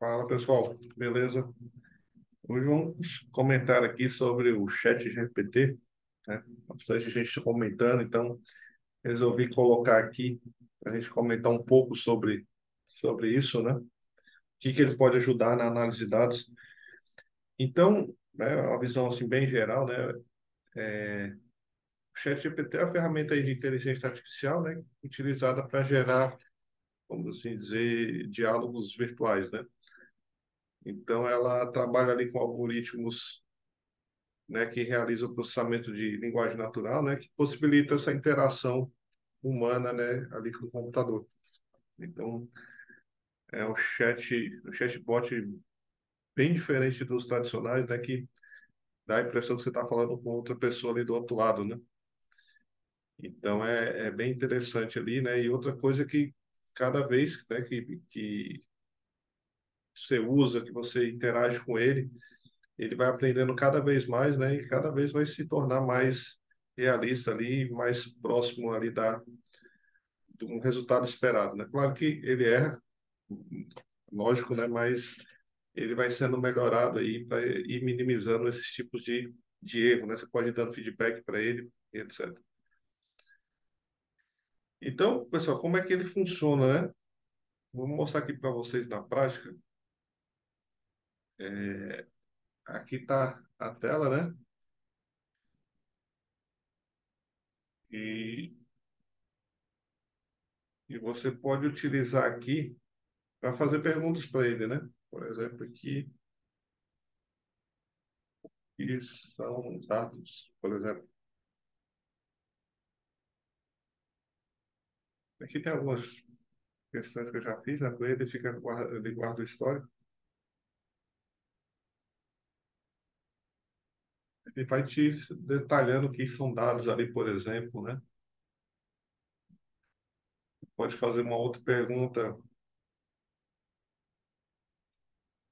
Fala pessoal, beleza? Hoje vamos comentar aqui sobre o chat GPT, né? Bastante gente comentando, então resolvi colocar aqui para a gente comentar um pouco sobre isso, né? O que ele pode ajudar na análise de dados. Então, né, uma visão assim bem geral, né? O chat GPT é uma ferramenta aí de inteligência artificial, né? Utilizada para gerar, vamos assim dizer, diálogos virtuais, né? Então, ela trabalha ali com algoritmos, né, que realiza o processamento de linguagem natural, né, que possibilita essa interação humana, né, ali com o computador. Então, é um chatbot bem diferente dos tradicionais, né, que dá a impressão que você está falando com outra pessoa ali do outro lado, né? Então, é bem interessante ali, né? E outra coisa que cada vez, né, que você usa, que você interage com ele vai aprendendo cada vez mais, né? E cada vez vai se tornar mais realista ali, mais próximo ali de um resultado esperado, né? Claro que ele erra, lógico, né? Mas ele vai sendo melhorado aí para ir minimizando esses tipos de erro, né? Você pode ir dando feedback para ele, etc. Então, pessoal, como é que ele funciona, né? Vou mostrar aqui para vocês na prática. Aqui está a tela, né? E, e você pode utilizar aqui para fazer perguntas para ele, né? Por exemplo, aqui, que são dados, por exemplo. Aqui tem algumas questões que eu já fiz, né? Ele fica, ele guarda o histórico. Ele vai te detalhando o que são dados ali, por exemplo, né? Pode fazer uma outra pergunta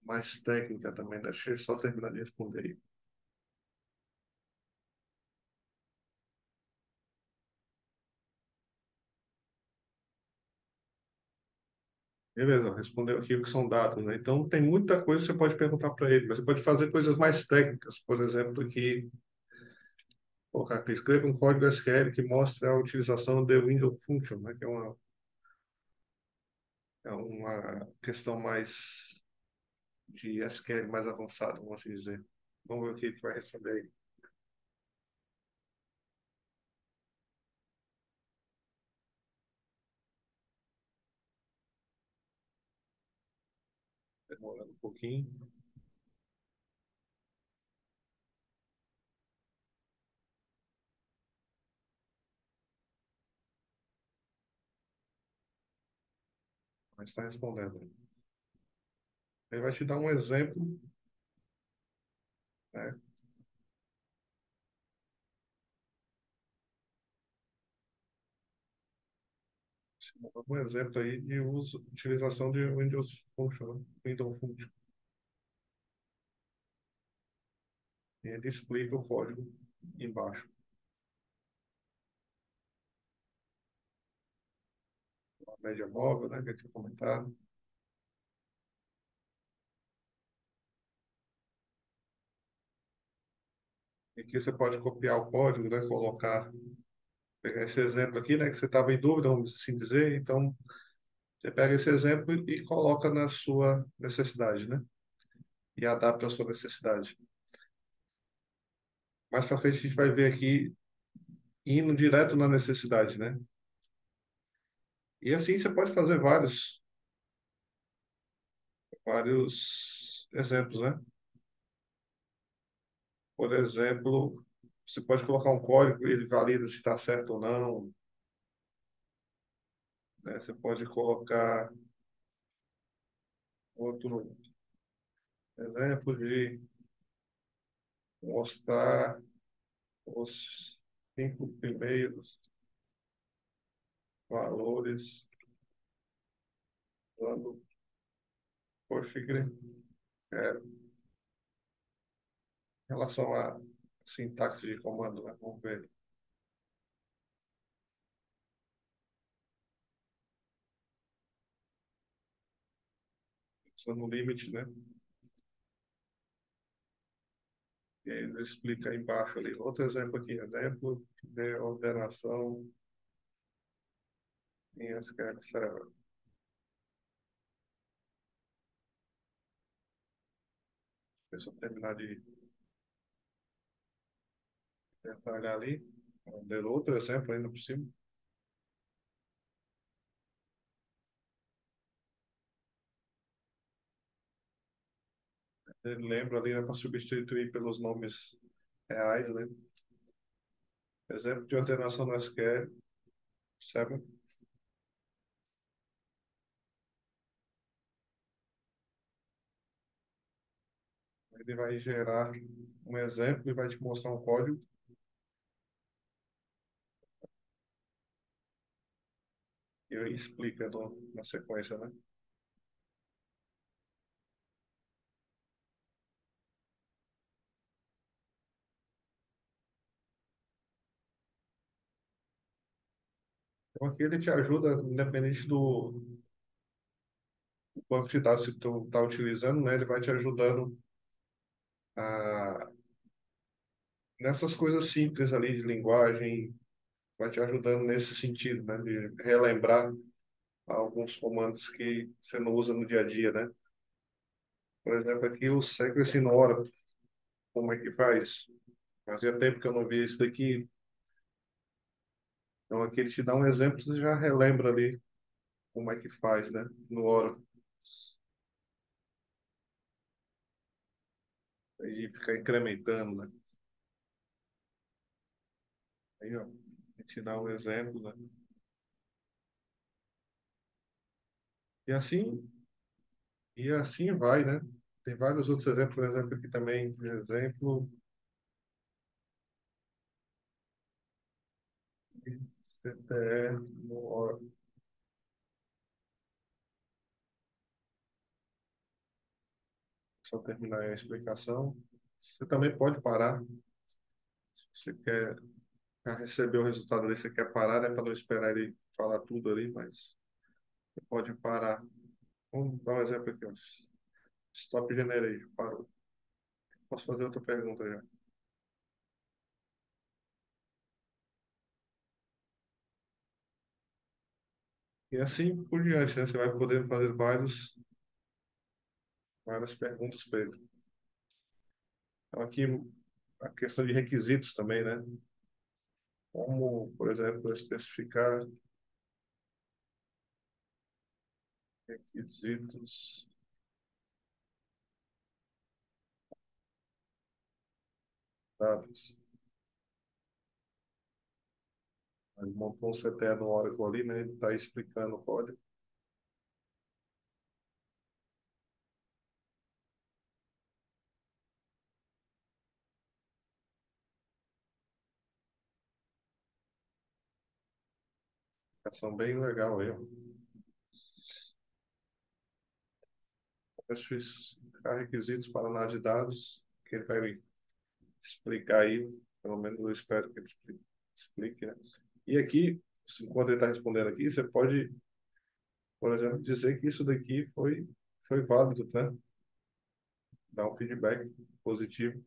mais técnica também, né? Deixa eu só terminar de responder aí. Beleza, respondeu aqui o que são dados, né? Então, tem muita coisa que você pode perguntar para ele, mas você pode fazer coisas mais técnicas, por exemplo, aqui, colocar aqui, escreva um código SQL que mostre a utilização do window function, né? Que é uma questão mais de SQL mais avançado, vamos assim dizer. Vamos ver o que ele vai responder aí. Demorando um pouquinho, mas está respondendo. Ele vai te dar um exemplo, né? Um exemplo aí de uso, utilização de Windows Function, né? Windows Function. E ele explica o código embaixo. A média móvel, né, que eu tinha comentado. E aqui você pode copiar o código, né, colocar, pegar esse exemplo aqui, né, que você estava em dúvida, vamos assim dizer. Então, você pega esse exemplo e coloca na sua necessidade, né? E adapta a sua necessidade. Mais para frente a gente vai ver aqui indo direto na necessidade, né? E assim você pode fazer vários exemplos, né? Por exemplo, você pode colocar um código, ele valida se está certo ou não, né? Você pode colocar outro exemplo de mostrar os 5 primeiros valores do Postgre, em relação à sintaxe de comando, né? Vamos ver. usando o limit, né? E aí ele explica aí embaixo ali. Outro exemplo aqui, exemplo de ordenação em SQL Server. Deixa eu terminar de detalhar ali. Deu outro exemplo ainda por cima. Ele lembra ali, né, para substituir pelos nomes reais, né? Exemplo de ordenação no SQL, serve. Ele vai gerar um exemplo e vai te mostrar um código e aí explica na sequência, né? Então aqui ele te ajuda, independente do banco de dados que tu está utilizando, né? Ele vai te ajudando a, nessas coisas simples ali de linguagem, vai te ajudando nesse sentido, né? De relembrar alguns comandos que você não usa no dia a dia, né? Por exemplo, aqui o Secret no Oracle, como é que faz? Fazia tempo que eu não vi isso daqui. Então aqui ele te dá um exemplo, você já relembra ali como é que faz, né? No Oracle. Aí ficar incrementando, né? Aí, ó, a gente dá um exemplo, né? E assim, e assim vai, né? Tem vários outros exemplos, por exemplo, aqui também, por exemplo, CTE no Oracle. Só terminar a explicação. Você também pode parar, se você quer já receber o resultado ali, você quer parar, né? Para não esperar ele falar tudo ali, mas você pode parar. Vamos dar um exemplo aqui, ó. Stop Generation, parou. Posso fazer outra pergunta já. E assim por diante, né? Você vai poder fazer várias perguntas para ele. Então, aqui a questão de requisitos também, né? Como, por exemplo, especificar requisitos dados. Ele montou um CTE no Oracle ali, né? Ele está explicando o código. Ação bem legal aí, ó. Especificar requisitos para análise de dados, que ele vai explicar aí, pelo menos eu espero que ele explique, né? E aqui, enquanto ele está respondendo aqui, você pode, por exemplo, dizer que isso daqui foi válido, né? Dar um feedback positivo.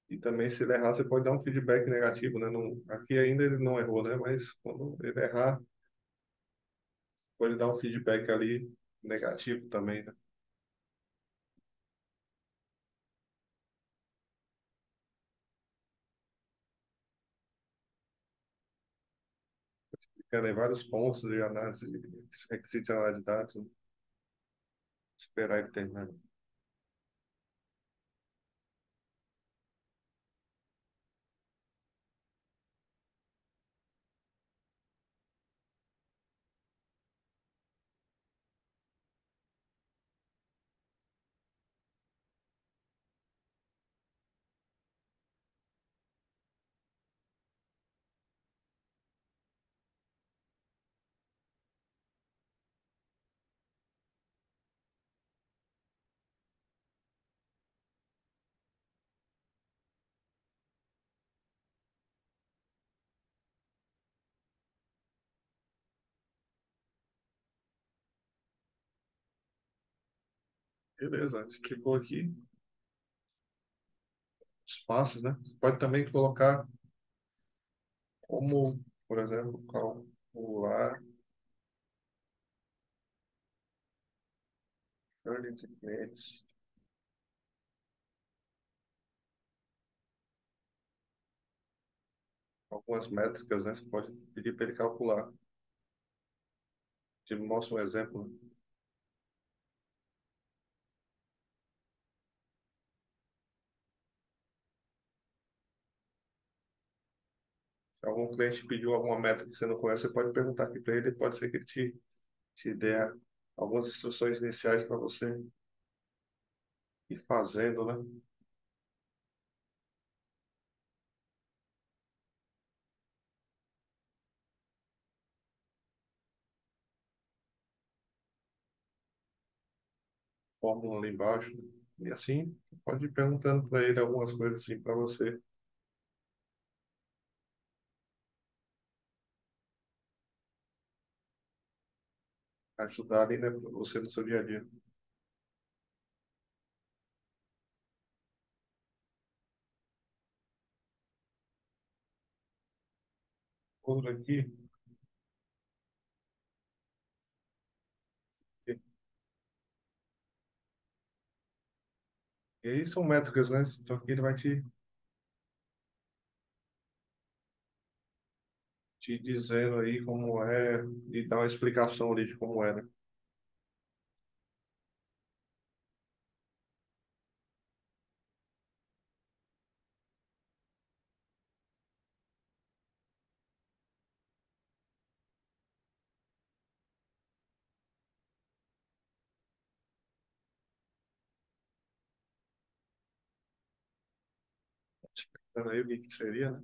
E também, se ele errar, você pode dar um feedback negativo, né? Não, aqui ainda ele não errou, né? Mas quando ele errar, pode dar um feedback ali negativo também, né? Ficando em vários pontos de análise, requisitos de análise de dados, né? Esperar ele terminar. Beleza, a gente clicou aqui, os passos, né? Você pode também colocar como, por exemplo, calcular earning de clientes, algumas métricas, né? Você pode pedir para ele calcular. Te mostra um exemplo. Se algum cliente pediu alguma métrica que você não conhece, você pode perguntar aqui para ele, pode ser que ele te dê algumas instruções iniciais para você ir fazendo, né? Fórmula ali embaixo. E assim, pode ir perguntando para ele algumas coisas assim para você ajudar ali, né, você no seu dia a dia. Outro aqui, e aí são métricas, né? Então aqui ele vai te dizendo aí como é e dar uma explicação ali de como é, né? Explicando aí o que que seria, né?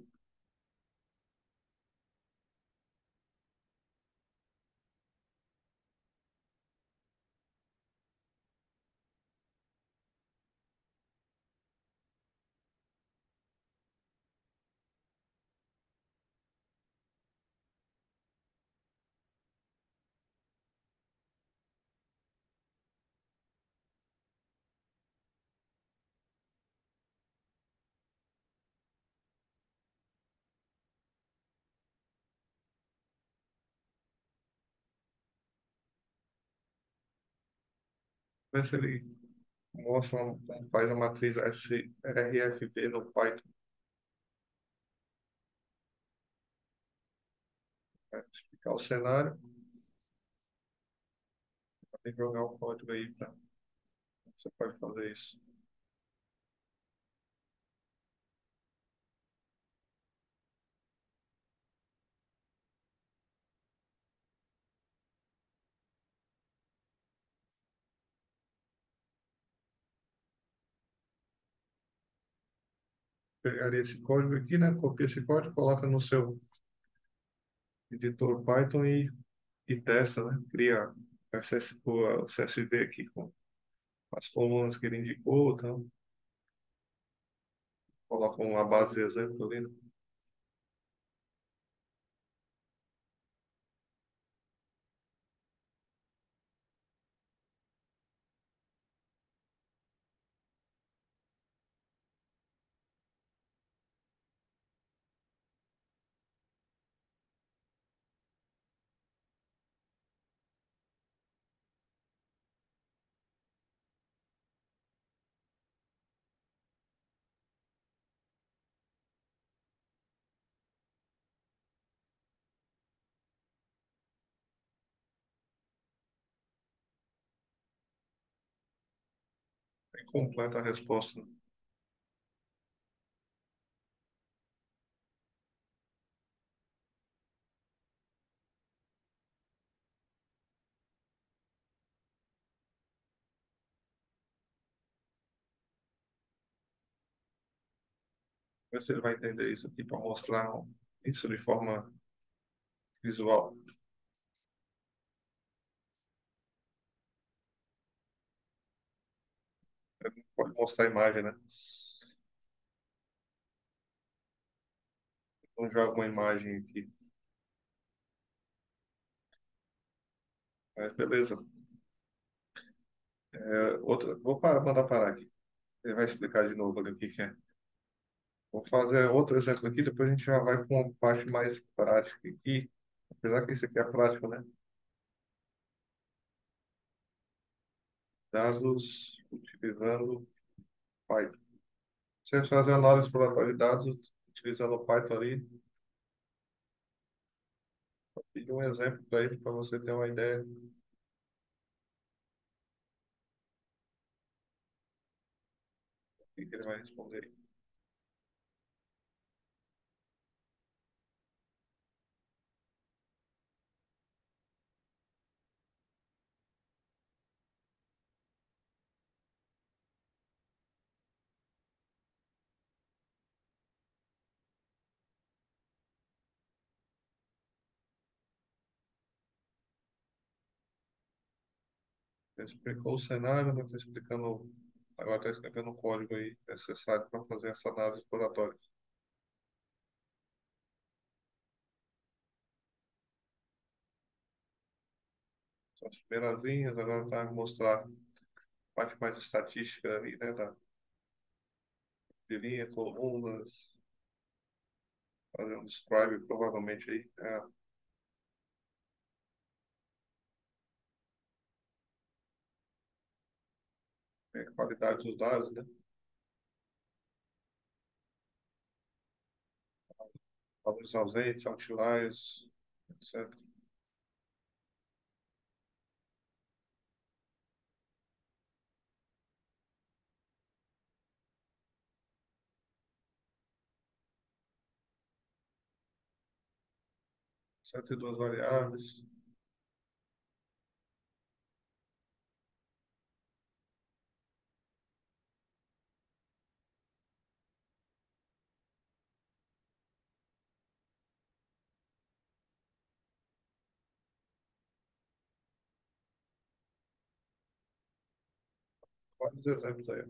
Ver se ele mostra como faz a matriz RFV no Python, né? Explicar o cenário, e jogar o código aí para você pode fazer isso. Pegaria esse código aqui, né? Copia esse código, coloca no seu editor Python e testa, né? Cria o CSV aqui com as colunas que ele indicou, então coloca uma base de exemplo ali, né? Aí completa a resposta, né? Ver se ele vai entender isso aqui para mostrar isso de forma visual. Pode mostrar a imagem, né? Então joga uma imagem aqui. Beleza. Mandar parar aqui. Ele vai explicar de novo ali o que que é. Vou fazer outro exemplo aqui, depois a gente já vai para uma parte mais prática aqui. Apesar que isso aqui é prático, né? Dados utilizando Python. Você fazer análise exploratória de dados utilizando o Python ali. Vou pedir um exemplo para ele, para você ter uma ideia do que ele vai responder. Ele explicou o cenário, né? Está explicando, agora está escrevendo o código aí necessário para fazer essa análise exploratória. São as primeiras linhas, agora vai mostrar a parte mais estatística ali, né? De linha, colunas, fazer um describe provavelmente aí. A qualidade dos dados, né? Valores ausentes, outliers, etc. 102 variáveis. Vários exemplos aí.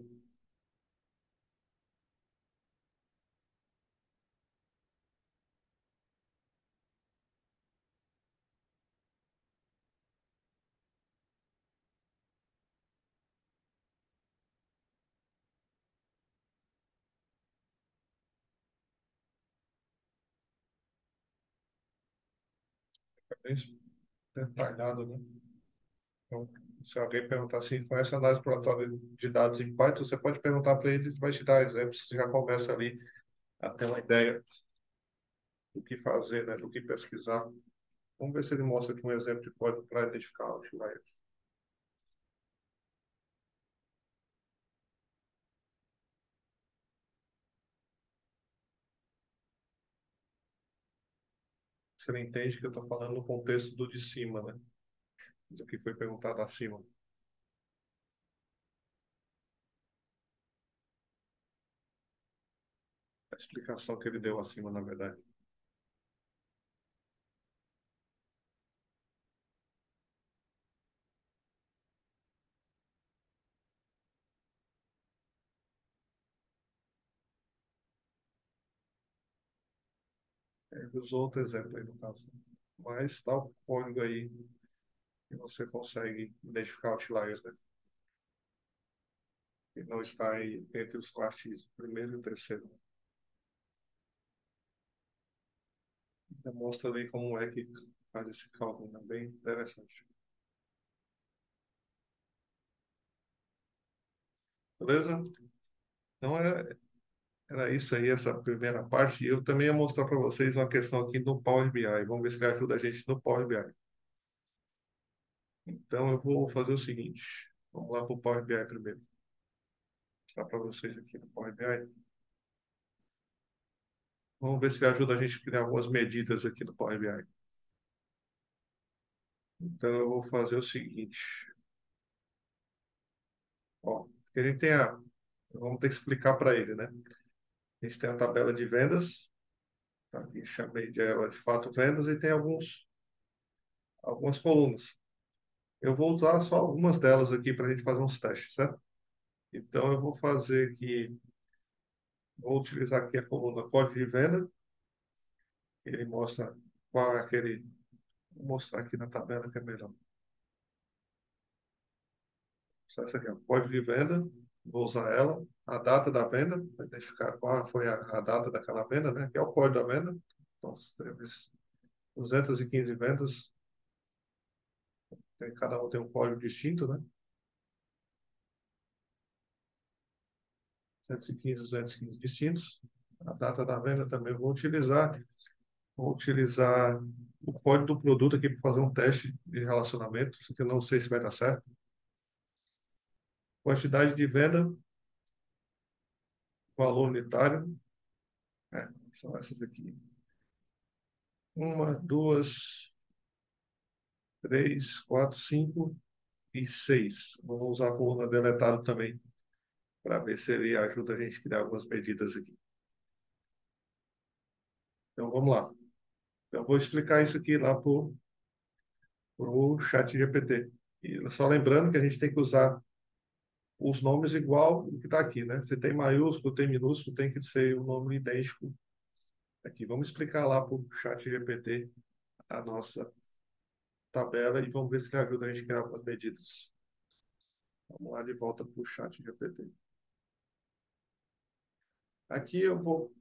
É isso, detalhado, né? Então, se alguém perguntar assim, conhece análise exploratória de dados em Python, você pode perguntar para ele, ele vai te dar exemplos, você já começa ali a ter uma ideia do que fazer, né? Do que pesquisar. Vamos ver se ele mostra aqui um exemplo de código para identificar o outlier. Você entende que eu estou falando no contexto do de cima, né? Do que foi perguntado acima. A explicação que ele deu acima, na verdade. Ele usou outro exemplo aí no caso. Mas está o código aí que você consegue identificar outliers, né? E não está aí entre os quartis, primeiro e o terceiro. Demonstra ali como é que faz esse cálculo, né? Bem interessante. Beleza? Então era isso aí, essa primeira parte. E eu também ia mostrar para vocês uma questão aqui do Power BI. Vamos ver se ele ajuda a gente no Power BI. Então eu vou fazer o seguinte. Vamos lá para o Power BI primeiro. Vou mostrar para vocês aqui no Power BI. Vamos ver se ele ajuda a gente a criar algumas medidas aqui no Power BI. Então eu vou fazer o seguinte. Ó, que a gente tem a, vamos ter que explicar para ele, né? A gente tem a tabela de vendas, tá? Aqui chamei de ela de fato vendas e tem algumas colunas. Eu vou usar só algumas delas aqui para a gente fazer uns testes, certo? Então eu vou fazer aqui, vou utilizar aqui a coluna código de venda, ele mostra qual é aquele, vou mostrar aqui na tabela que é melhor. Essa aqui é o código de venda, vou usar ela, a data da venda, para identificar qual foi a data daquela venda, né? Que é o código da venda. Então, temos 215 vendas, cada um tem um código distinto, né? 215, 215 distintos. A data da venda também vou utilizar o código do produto aqui para fazer um teste de relacionamento, isso que eu não sei se vai dar certo. Quantidade de venda, valor unitário, são essas aqui. Uma, duas, três, quatro, cinco e seis. Vamos usar a coluna deletada também, para ver se ele ajuda a gente a criar algumas medidas aqui. Então, vamos lá. Eu vou explicar isso aqui lá para o chat GPT. E só lembrando que a gente tem que usar os nomes igual o que está aqui, né? Se tem maiúsculo, tem minúsculo, tem que ser um nome idêntico aqui. Vamos explicar lá para o chat GPT a nossa tabela e vamos ver se ele ajuda a gente a criar algumas medidas. Vamos lá de volta para o chat GPT. Aqui eu vou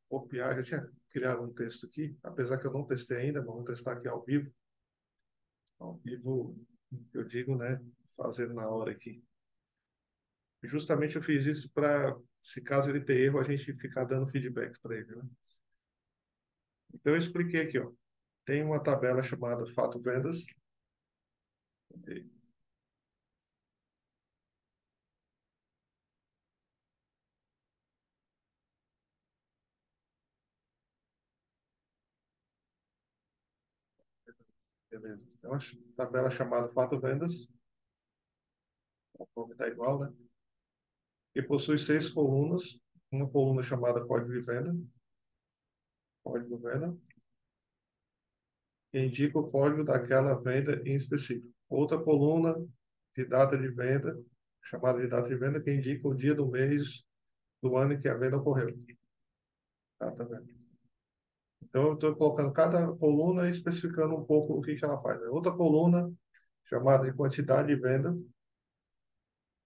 copiar, já tinha criado um texto aqui, apesar que eu não testei ainda, vamos testar aqui ao vivo. Ao vivo, eu digo, né, fazendo na hora aqui. Justamente eu fiz isso para, se caso ele ter erro, a gente ficar dando feedback para ele, né? Então eu expliquei aqui, ó. Tem uma tabela chamada Fato Vendas. Beleza. Então, a tabela chamada Fato Vendas, o nome está igual, né? E possui 6 colunas. Uma coluna chamada Código de Venda, código venda, que indica o código daquela venda em específico. Outra coluna de data de venda, chamada de data de venda, que indica o dia do mês do ano em que a venda ocorreu. Tá vendo? Então, eu estou colocando cada coluna e especificando um pouco o que que ela faz, né? Outra coluna, chamada de quantidade de venda,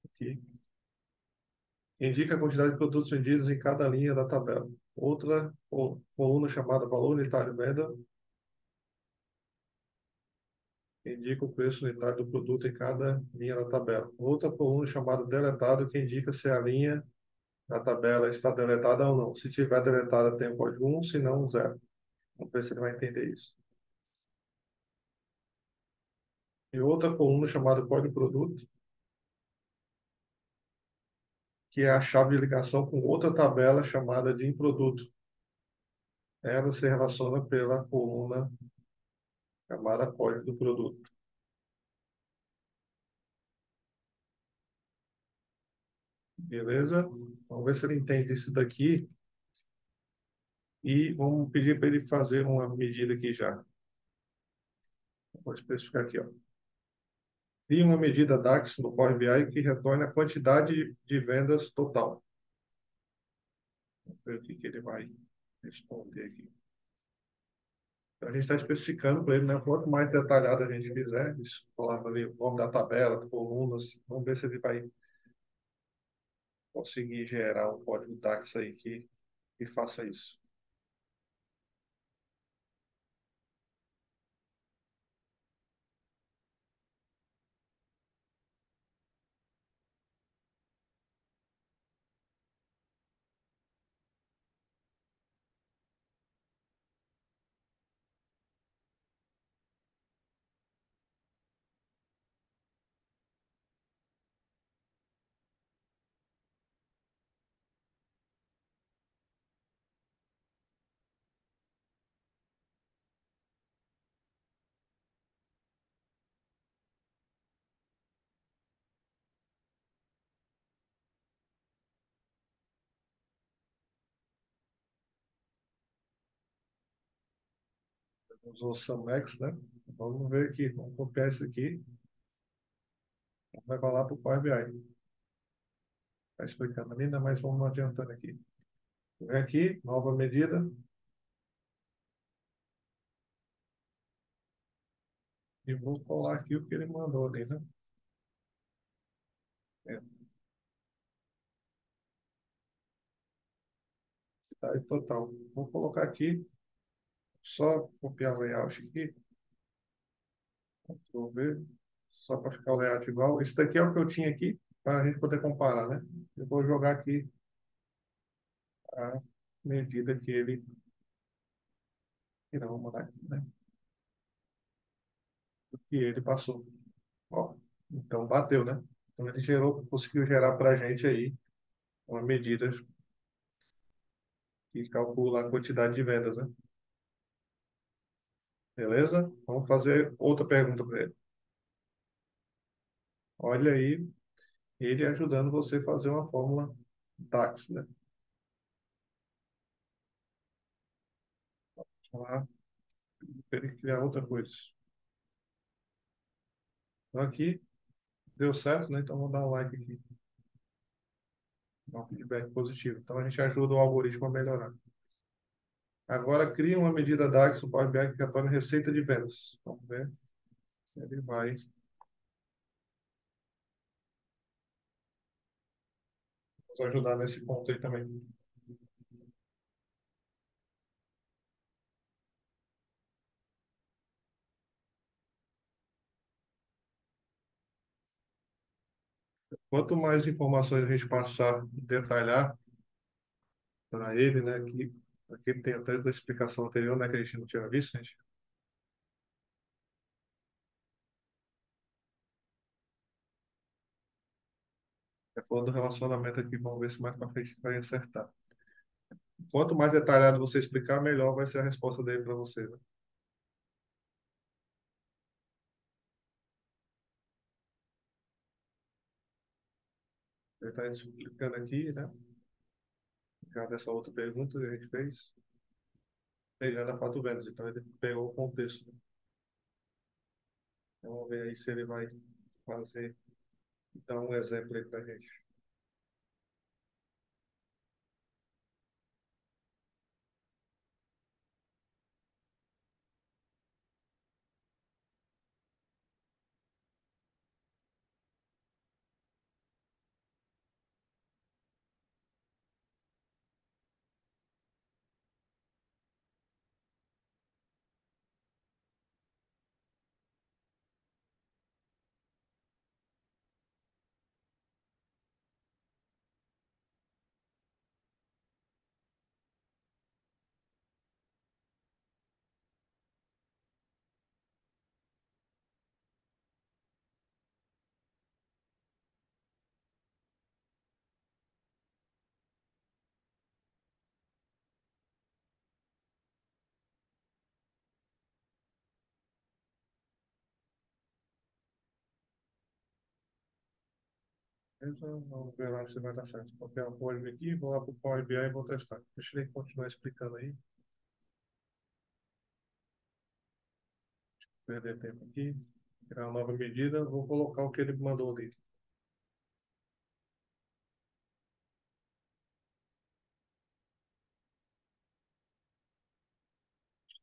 aqui, indica a quantidade de produtos vendidos em cada linha da tabela. Outra coluna chamada valor unitário de venda, que indica o preço unitário do produto em cada linha da tabela. Outra coluna chamada deletado, que indica se a linha da tabela está deletada ou não. Se tiver deletada, tem o código 1, se não, 0. Vamos ver se ele vai entender isso. E outra coluna chamada código produto, que é a chave de ligação com outra tabela chamada de produto. Ela se relaciona pela coluna chamada código do produto. Beleza? Vamos ver se ele entende isso daqui. E vamos pedir para ele fazer uma medida aqui já. Vou especificar aqui, ó. Cria uma medida DAX no Power BI que retorne a quantidade de vendas total. Vamos ver o que ele vai responder aqui. Então, a gente está especificando para ele, né? Quanto mais detalhado a gente fizer, falando ali o nome da tabela, colunas, vamos ver se ele vai conseguir gerar um código DAX aí que faça isso. Usou o SumX, né? Vamos ver aqui, vamos copiar isso aqui, vai lá para o Power BI. Está explicando ali, né? Mas vamos adiantando aqui. Vem aqui, nova medida, e vou colar aqui o que ele mandou ali, né? É, tá aí total. Vou colocar aqui, só copiar o layout aqui, vou ver, só para ficar o layout igual. Esse daqui é o que eu tinha aqui, para a gente poder comparar, né? Eu vou jogar aqui a medida que ele. Não, vou mandar aqui, né? Que ele passou. Ó, então bateu, né? Então ele gerou, conseguiu gerar para a gente aí uma medida que calcula a quantidade de vendas, né? Beleza? Vamos fazer outra pergunta para ele. Olha aí, ele ajudando você a fazer uma fórmula DAX, né? Vamos lá, para ele criar outra coisa. Então aqui deu certo, né? Então vou dar um like aqui, dar um feedback positivo. Então a gente ajuda o algoritmo a melhorar. Agora cria uma medida DAX no Power BI que retorna receita de vendas. Vamos ver. Ele vai nos ajudar nesse ponto aí também. Quanto mais informações a gente passar, detalhar para ele, né? Aqui tem até da explicação anterior, né? Que a gente não tinha visto, a gente já falou do relacionamento aqui, vamos ver se mais para frente vai acertar. Quanto mais detalhado você explicar, melhor vai ser a resposta dele para você, né? Ele está explicando aqui, né? Já dessa outra pergunta que a gente fez, pegando a fato vendas. Então ele pegou o contexto, né? Então, vamos ver aí se ele vai fazer, dar um exemplo aí para a gente. Então, vamos ver lá se vai dar certo. Vou copiar o código aqui, vou lá para o Power BI e vou testar. Deixa ele continuar explicando aí, perder tempo aqui. Criar uma nova medida, vou colocar o que ele mandou ali.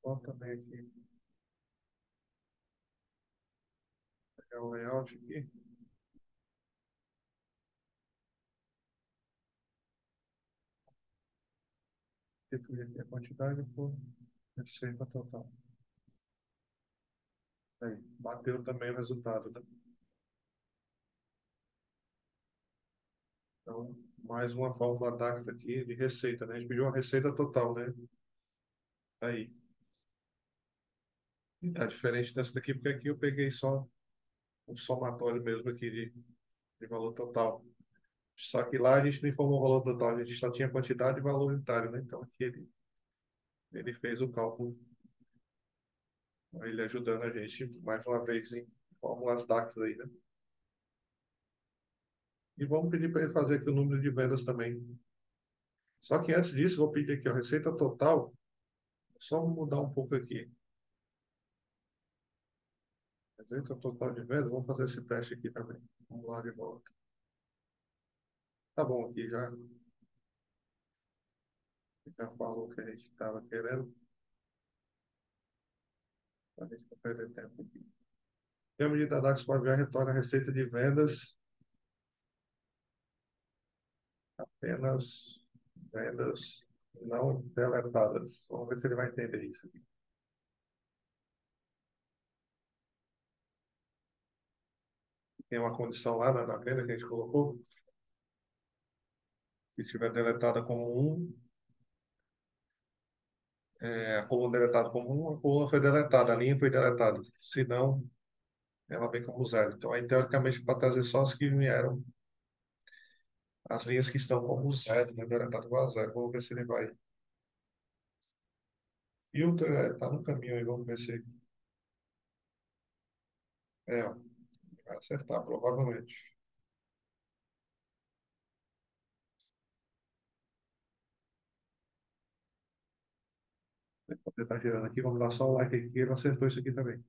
Só também aqui, pegar o layout aqui. Repetir aqui a quantidade por receita total. Aí, bateu também o resultado, né? Então, mais uma fórmula DAX aqui de receita, né? A gente pediu uma receita total, né? Aí. E tá diferente dessa daqui, porque aqui eu peguei só um somatório mesmo aqui de valor total. Só que lá a gente não informou o valor total, a gente só tinha quantidade e valor unitário, né? Então aqui ele fez o cálculo, ele ajudando a gente mais uma vez em fórmulas DAX aí, né? E vamos pedir para ele fazer aqui o número de vendas também. Só que antes disso, vou pedir aqui, ó, receita total, só mudar um pouco aqui. Receita total de vendas, vamos fazer esse teste aqui também. Vamos lá de volta. Tá bom, aqui já falou o que a gente estava querendo, para a gente não perder tempo aqui. E a medida DAX para retorna a receita de vendas Apenas vendas não deletadas. Vamos ver se ele vai entender isso aqui. Tem uma condição lá na venda que a gente colocou, que estiver deletada como um, a coluna deletada como um, a coluna foi deletada, a linha foi deletada. Se não, ela vem como zero. Então, aí, teoricamente, para trazer só as que vieram, as linhas que estão como zero, né, deletado igual a zero. Vamos ver se ele vai. Filter, está no caminho aí, vamos ver se. Ó, vai acertar, provavelmente. Você está girando aqui, vamos dar só um like aqui, que ele acertou isso aqui também.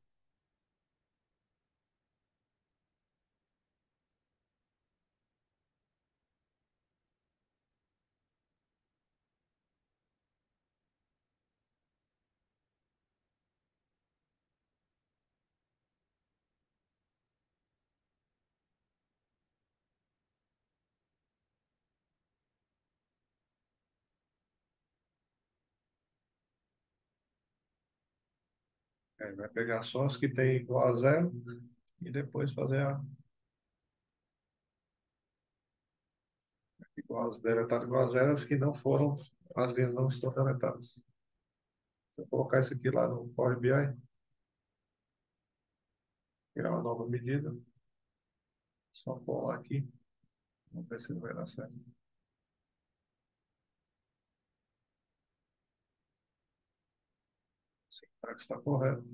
Vai pegar só as que tem igual a zero e depois fazer a igual as deletadas igual a zero, as que não foram, as linhas não estão deletadas. Se eu colocar isso aqui lá no Power BI, criar uma nova medida, só pôr lá aqui, vamos ver se vai dar certo. Sim, tá, está correto.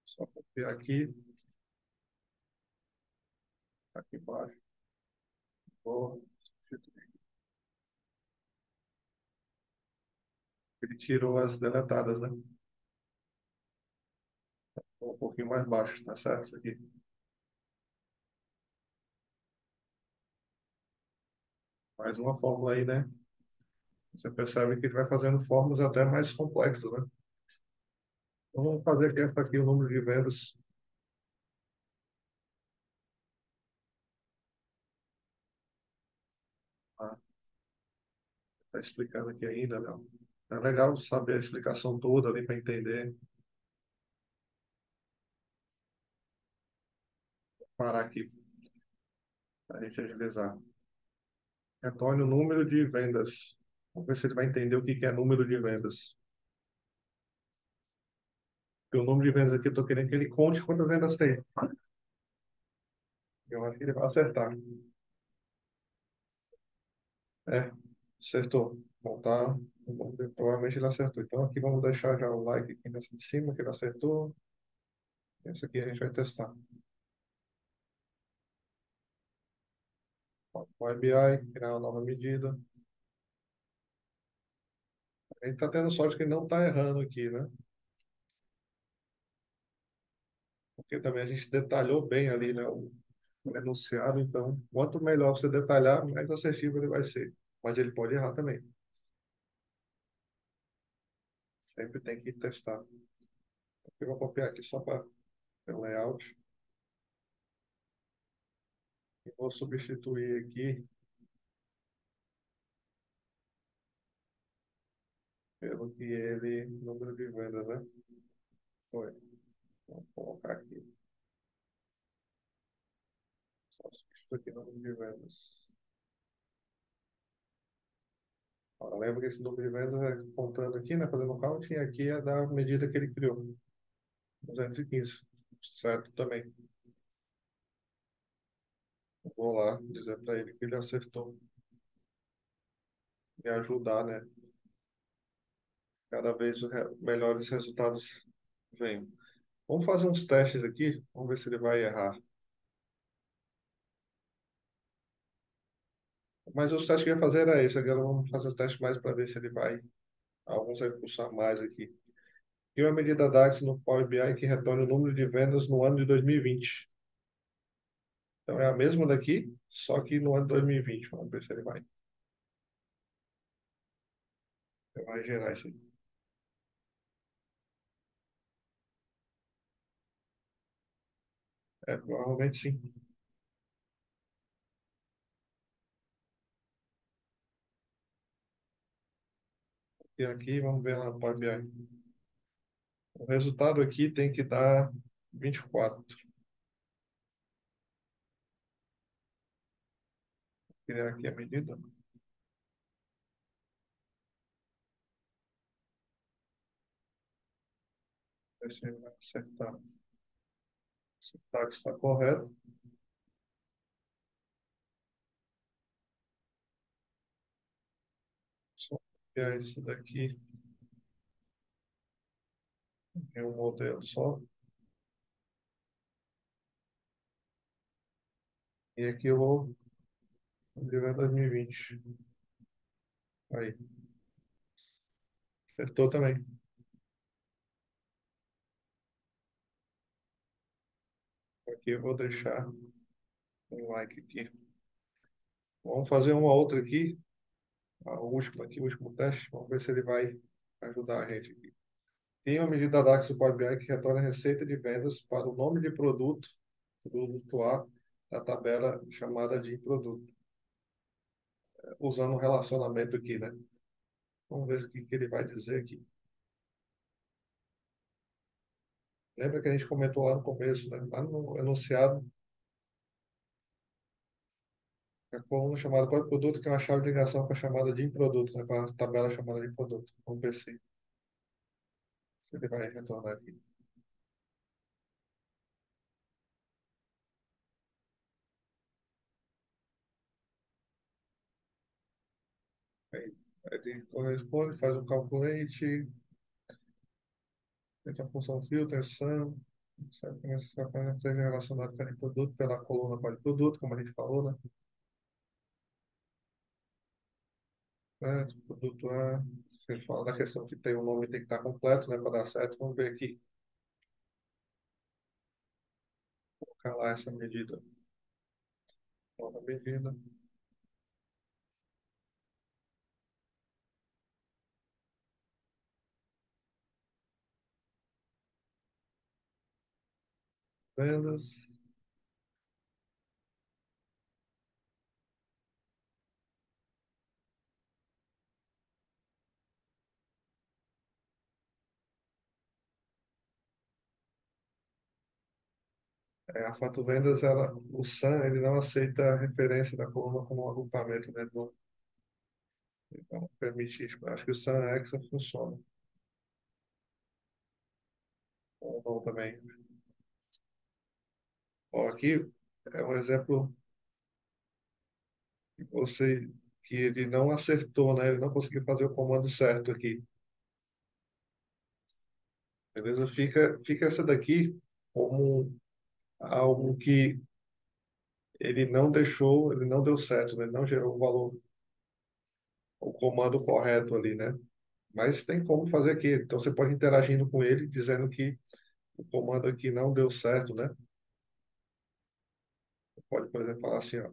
Só copiar aqui, aqui embaixo. Vou substituir. Ele tirou as deletadas, né? Um pouquinho mais baixo, tá certo? Isso aqui. Mais uma fórmula aí, né? Você percebe que ele vai fazendo fórmulas até mais complexas, né? Então, vamos fazer aqui essa aqui, o número de vendas. Ah, tá explicando aqui ainda, não. É legal saber a explicação toda ali para entender. Parar aqui para a gente agilizar. Retorne o número de vendas. Vamos ver se ele vai entender o que que é número de vendas. Porque o número de vendas aqui, eu estou querendo que ele conte quantas vendas tem. Eu acho que ele vai acertar. É, acertou. Bom, tá. Bom, provavelmente ele acertou. Então aqui vamos deixar já o like aqui nessa de cima, que ele acertou. Esse aqui a gente vai testar. Power BI, criar uma nova medida. A gente está tendo sorte que ele não está errando aqui, né? Porque também a gente detalhou bem ali, né, o enunciado. Então, quanto melhor você detalhar, mais assertivo ele vai ser. Mas ele pode errar também. Sempre tem que testar. Eu vou copiar aqui só para o layout. E vou substituir aqui pelo que ele, número de vendas, né? Foi. Vou colocar aqui. Só substituir aqui número de vendas. Ó, lembra que esse número de vendas é contando aqui, né? Fazendo count, e aqui é da medida que ele criou. 215. Certo também. Vou lá dizer para ele que ele acertou. E ajudar, né? Cada vez melhores resultados vêm. Vamos fazer uns testes aqui. Vamos ver se ele vai errar. Mas os testes que eu ia fazer era esse. Agora vamos fazer os testes mais para ver se ele vai. Alguns vai pulsar mais aqui. E uma medida DAX no Power BI que retorna o número de vendas no ano de 2020. Então é a mesma daqui, só que no ano de 2020. Vamos ver se ele vai gerar isso aí. É, provavelmente sim. copiar aqui, vamos ver lá no Power BI. O resultado aqui tem que dar 24. Criar aqui a medida. Ver se ele vai acertar. Se o táxi está correto. Só copiar isso daqui em um modelo só. E aqui eu vou jogar 2020. Aí, acertou também. Aqui eu vou deixar um like aqui. Vamos fazer uma outra aqui. A última aqui, o último teste. Vamos ver se ele vai ajudar a gente aqui. Tem uma medida DAX do Power BI que retorna a receita de vendas para o nome de produto A, da tabela chamada de produto, usando um relacionamento aqui, né? Vamos ver o que que ele vai dizer aqui. Lembra que a gente comentou lá no começo, né? Lá no enunciado, a coluna chamada código produto, que é uma chave de ligação com a chamada de produto, né? Com a tabela chamada de produto. Vamos ver se ele vai retornar aqui. Aí, ele corresponde, faz o calculate, entra a função filter, sum, sabe como essa coisa esteja relacionada com aquele produto pela coluna código produto, como a gente falou, né? Certo, produto A, se ele fala da questão que tem o nome tem que estar completo, né? Para dar certo, vamos ver aqui. Colocar lá essa medida. Nova medida. Vendas. A fato vendas, o SAM, ele não aceita a referência da coluna como um agrupamento, né? Não permite isso. Acho que o SAM Hexa funciona. Ou não também. Ó, aqui é um exemplo que que ele não acertou, né? Ele não conseguiu fazer o comando certo aqui. Beleza? Fica essa daqui como algo que ele não deixou, ele não deu certo, né? Ele não gerou o valor, o comando correto ali, né? Mas tem como fazer aqui. Então você pode ir interagindo com ele, dizendo que o comando aqui não deu certo, né? Pode, por exemplo, falar assim, ó,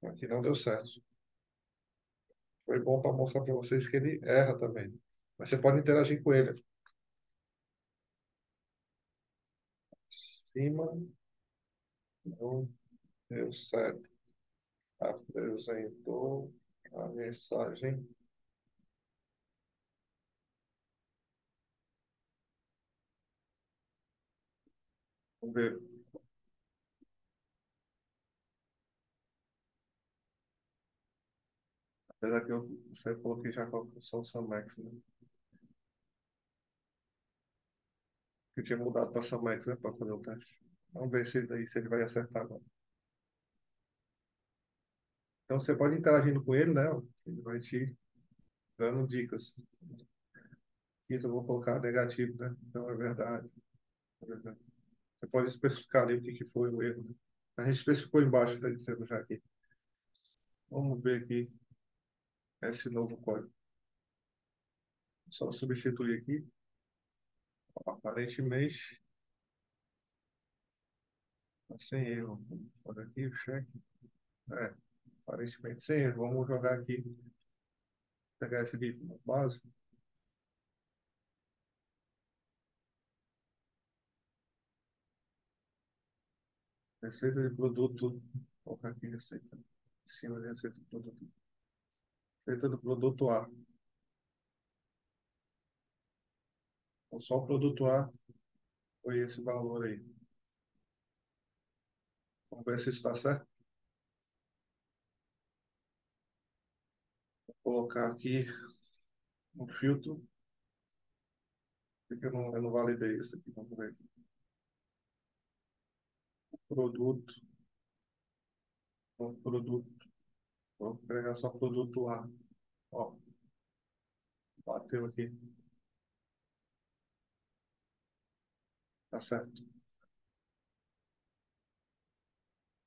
aqui não deu certo. Foi bom para mostrar para vocês que ele erra também. Mas você pode interagir com ele. Cima não deu certo. Apresentou a mensagem. Vamos ver. Apesar que você coloquei já com a função SumX, né? Que eu tinha mudado para SumX, né? Para fazer o teste. Vamos ver se ele vai acertar agora. Então você pode ir interagindo com ele, né? Ele vai te dando dicas. Aqui eu vou colocar negativo, né? Então é verdade. É verdade. Você pode especificar ali o que que foi o erro, né? A gente especificou embaixo, está dizendo já aqui. Vamos ver aqui esse novo código. Só substituir aqui. Aparentemente, tá sem erro. Olha aqui o cheque. É, aparentemente sem erro. Vamos jogar aqui, pegar esse aqui como base. Receita de produto. Vou colocar aqui receita. Em cima de receita de produto. Feita do produto A. Então, só o produto A foi esse valor aí. Vamos ver se está certo. Vou colocar aqui um filtro, porque eu não validei isso aqui. Vamos ver aqui. Produto, produto. Vou pegar só produto A. Ó, bateu aqui. Tá certo.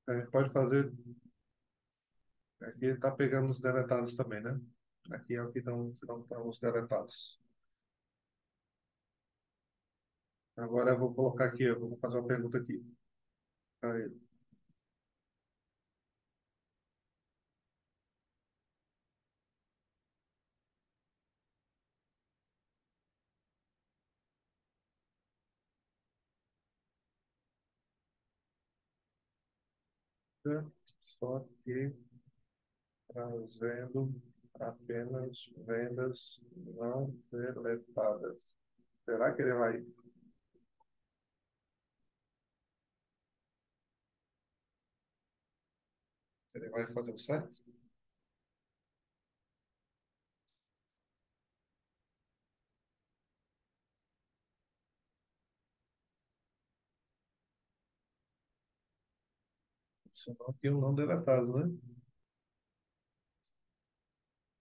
A gente pode fazer. Aqui está pegando os deletados também, né? Aqui é o que não estão os deletados. Agora eu vou colocar aqui, eu vou fazer uma pergunta aqui. Aí, só que trazendo apenas vendas não deletadas. Será que ele vai fazer o certo? Senão aqui o não deletado, né?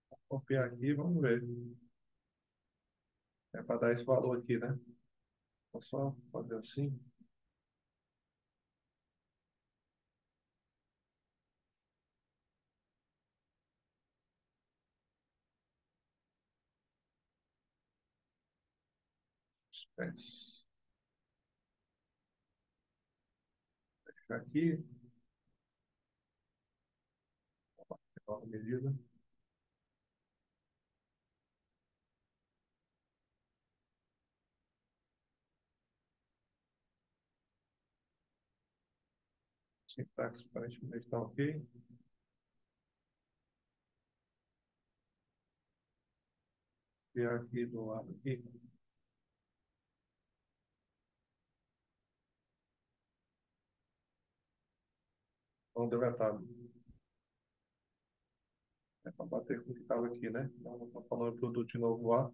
Vou copiar aqui, vamos ver. É para dar esse valor aqui, né? Vou só fazer assim. Suspense. Aqui, nova medida. Sintaxe aparentemente está ok. E aqui do lado aqui, não deletado. É para bater com o que estava aqui, né? Então, vou falando produto de novo lá.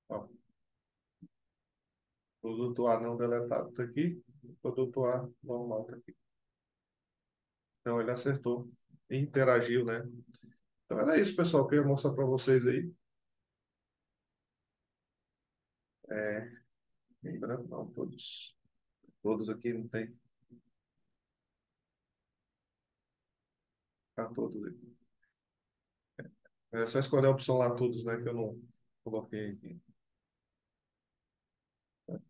Ó, produto A não deletado está aqui. Produto A normal está aqui. Então ele acertou. E interagiu, né? Então era isso, pessoal, que eu ia mostrar para vocês aí. É, lembrando, não, todos. Todos aqui não tem. Tá todos aqui. É só escolher a opção lá, todos, né? Que eu não coloquei aqui.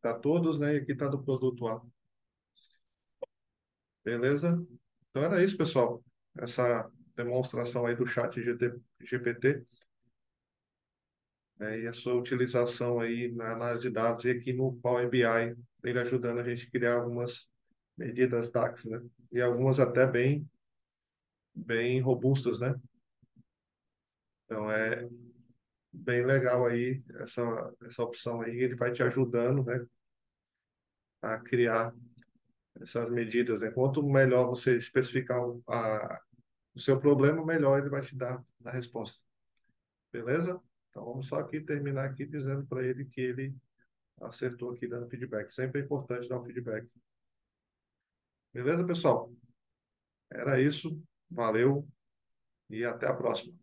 Tá todos, né? E aqui tá do produto A. Beleza? Então era isso, pessoal. Essa demonstração aí do chat GPT, né, e a sua utilização aí na análise de dados e aqui no Power BI, ele ajudando a gente a criar algumas medidas DAX, né? E algumas até bem robustas, né? Então é bem legal aí essa opção aí, ele vai te ajudando, né, a criar essas medidas, né? Quanto melhor você especificar o seu problema, melhor ele vai te dar a resposta. Beleza? Então vamos só aqui terminar aqui dizendo para ele que ele acertou aqui dando feedback. Sempre é importante dar um feedback. Beleza, pessoal? Era isso. Valeu e até a próxima.